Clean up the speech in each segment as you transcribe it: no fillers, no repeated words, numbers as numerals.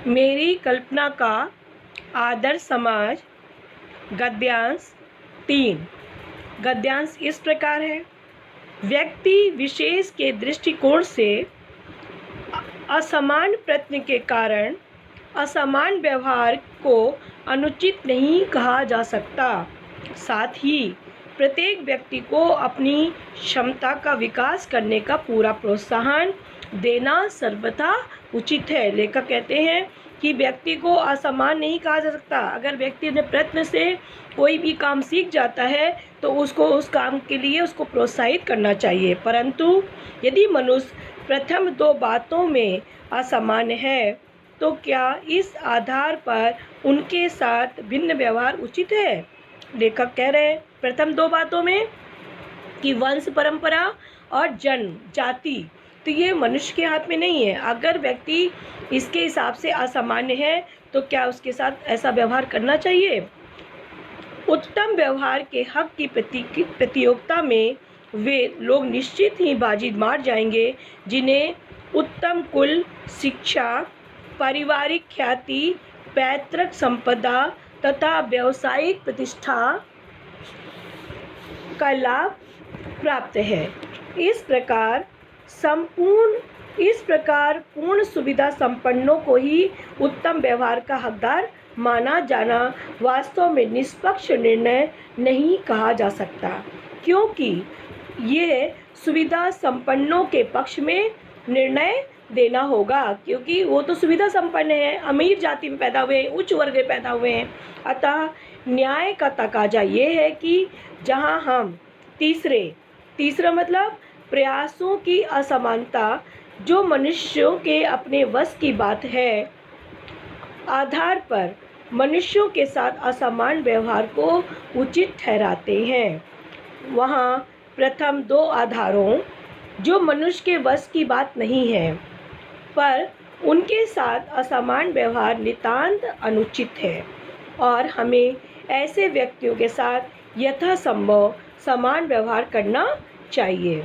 मेरी कल्पना का आदर्श समाज। गद्यांश 3। गद्यांश इस प्रकार है। व्यक्ति विशेष के दृष्टिकोण से असमान प्रयत्न के कारण असमान व्यवहार को अनुचित नहीं कहा जा सकता। साथ ही प्रत्येक व्यक्ति को अपनी क्षमता का विकास करने का पूरा प्रोत्साहन देना सर्वथा उचित है। लेखक कहते हैं कि व्यक्ति को असमान नहीं कहा जा सकता। अगर व्यक्ति अपने प्रयत्न से कोई भी काम सीख जाता है तो उसको उस काम के लिए उसको प्रोत्साहित करना चाहिए, परंतु यदि मनुष्य प्रथम दो बातों में असमान है तो क्या इस आधार पर उनके साथ भिन्न व्यवहार उचित है? लेखक कह रहे हैं प्रथम दो बातों में कि वंश परंपरा और जन्म जाति, तो ये मनुष्य के हाथ में नहीं है। अगर व्यक्ति इसके हिसाब से असामान्य है तो क्या उसके साथ ऐसा व्यवहार करना चाहिए? उत्तम व्यवहार के हक की प्रतियोगिता में वे लोग निश्चित ही बाजी मार जाएंगे जिन्हें उत्तम कुल, शिक्षा, पारिवारिक ख्याति, पैतृक संपदा तथा व्यावसायिक प्रतिष्ठा का लाभ प्राप्त है। इस प्रकार पूर्ण सुविधा संपन्नों को ही उत्तम व्यवहार का हकदार माना जाना वास्तव में निष्पक्ष निर्णय नहीं कहा जा सकता, क्योंकि ये सुविधा संपन्नों के पक्ष में निर्णय देना होगा, क्योंकि वो तो सुविधा संपन्न है, अमीर जाति में पैदा हुए हैं, उच्च वर्ग में पैदा हुए हैं। अतः न्याय का तकाजा ये है कि जहाँ हम तीसरा मतलब प्रयासों की असमानता जो मनुष्यों के अपने वश की बात है आधार पर मनुष्यों के साथ असमान व्यवहार को उचित ठहराते हैं, वहाँ प्रथम दो आधारों जो मनुष्य के वश की बात नहीं है पर उनके साथ असमान व्यवहार नितांत अनुचित है और हमें ऐसे व्यक्तियों के साथ यथासंभव समान व्यवहार करना चाहिए।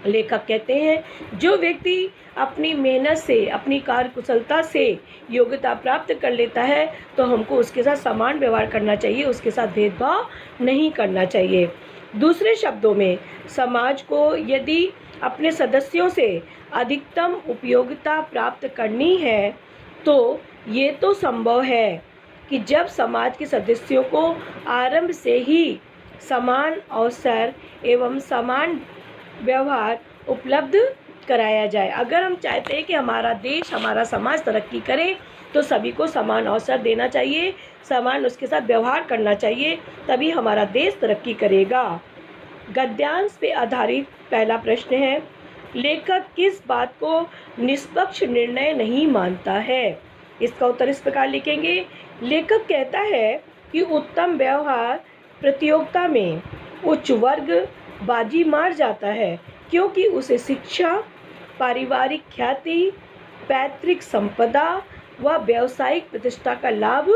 लेखक कहते हैं जो व्यक्ति अपनी मेहनत से, अपनी कार्यकुशलता से योग्यता प्राप्त कर लेता है तो हमको उसके साथ समान व्यवहार करना चाहिए, उसके साथ भेदभाव नहीं करना चाहिए। दूसरे शब्दों में समाज को यदि अपने सदस्यों से अधिकतम उपयोगिता प्राप्त करनी है तो ये तो संभव है कि जब समाज के सदस्यों को आरंभ से ही समान अवसर एवं समान व्यवहार उपलब्ध कराया जाए। अगर हम चाहते हैं कि हमारा देश, हमारा समाज तरक्की करे तो सभी को समान अवसर देना चाहिए, समान उसके साथ व्यवहार करना चाहिए, तभी हमारा देश तरक्की करेगा। गद्यांश पे आधारित पहला प्रश्न है, लेखक किस बात को निष्पक्ष निर्णय नहीं मानता है? इसका उत्तर इस प्रकार लिखेंगे। लेखक कहता है कि उत्तम व्यवहार प्रतियोगिता में उच्च वर्ग बाजी मार जाता है क्योंकि उसे शिक्षा, पारिवारिक ख्याति, पैतृक संपदा व व्यावसायिक प्रतिष्ठा का लाभ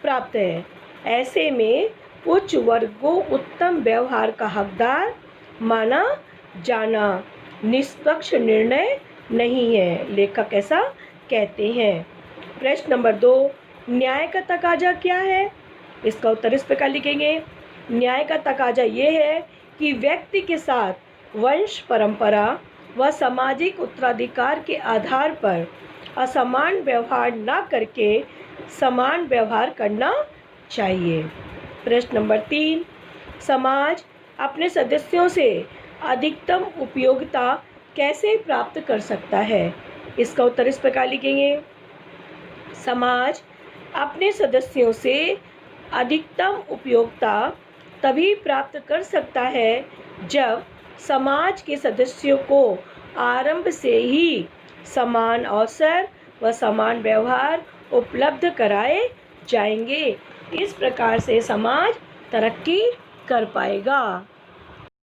प्राप्त है। ऐसे में उच्च वर्ग को उत्तम व्यवहार का हकदार माना जाना निष्पक्ष निर्णय नहीं है। लेखक ऐसा कहते हैं। प्रश्न नंबर 2, न्याय का तकाजा क्या है? इसका उत्तर इस प्रकार लिखेंगे। न्याय का तकाजा ये है कि व्यक्ति के साथ वंश परंपरा व सामाजिक उत्तराधिकार के आधार पर असमान व्यवहार न करके समान व्यवहार करना चाहिए। प्रश्न नंबर 3, समाज अपने सदस्यों से अधिकतम उपयोगिता कैसे प्राप्त कर सकता है? इसका उत्तर इस प्रकार लिखेंगे। समाज अपने सदस्यों से अधिकतम उपयोगिता तभी प्राप्त कर सकता है जब समाज के सदस्यों को आरंभ से ही समान अवसर व समान व्यवहार उपलब्ध कराए जाएंगे। इस प्रकार से समाज तरक्की कर पाएगा।